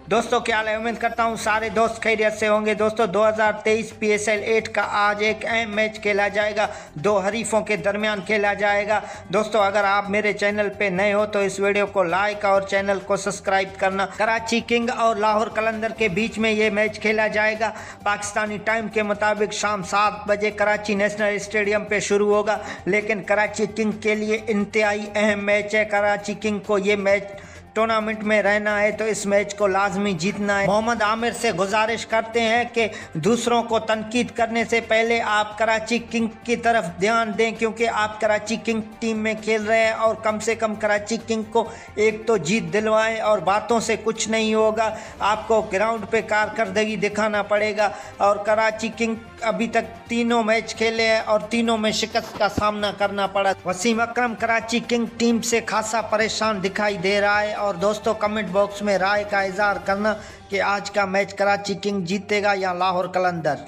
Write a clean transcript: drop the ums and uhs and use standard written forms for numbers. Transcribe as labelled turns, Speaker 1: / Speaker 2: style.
Speaker 1: दोस्तों क्या हाल है, उम्मीद करता हूँ सारे दोस्त खैरियत से होंगे। दोस्तों 2023 PSL 8 का आज एक अहम मैच खेला जाएगा, दो हरीफों के दरमियान खेला जाएगा। दोस्तों अगर आप मेरे चैनल पे नए हो तो इस वीडियो को लाइक और चैनल को सब्सक्राइब करना। कराची किंग और लाहौर कलंदर के बीच में ये मैच खेला जाएगा। पाकिस्तानी टाइम के मुताबिक शाम 7 बजे कराची नेशनल स्टेडियम पे शुरू होगा, लेकिन कराची किंग के लिए इंतहाई अहम मैच है। कराची किंग को ये मैच टूर्नामेंट में रहना है तो इस मैच को लाजमी जीतना है। मोहम्मद आमिर से गुजारिश करते हैं कि दूसरों को तनकीद करने से पहले आप कराची किंग की तरफ ध्यान दें, क्योंकि आप कराची किंग टीम में खेल रहे हैं और कम से कम कराची किंग को एक तो जीत दिलवाएं और बातों से कुछ नहीं होगा, आपको ग्राउंड पे कारकर्दगी दिखाना पड़ेगा। और कराची किंग अभी तक तीनों मैच खेले हैं और तीनों में शिकस्त का सामना करना पड़ा। वसीम अकरम कराची किंग टीम से खासा परेशान दिखाई दे रहा है। और दोस्तों कमेंट बॉक्स में राय का इजहार करना कि आज का मैच कराची किंग जीतेगा या लाहौर कलंदर।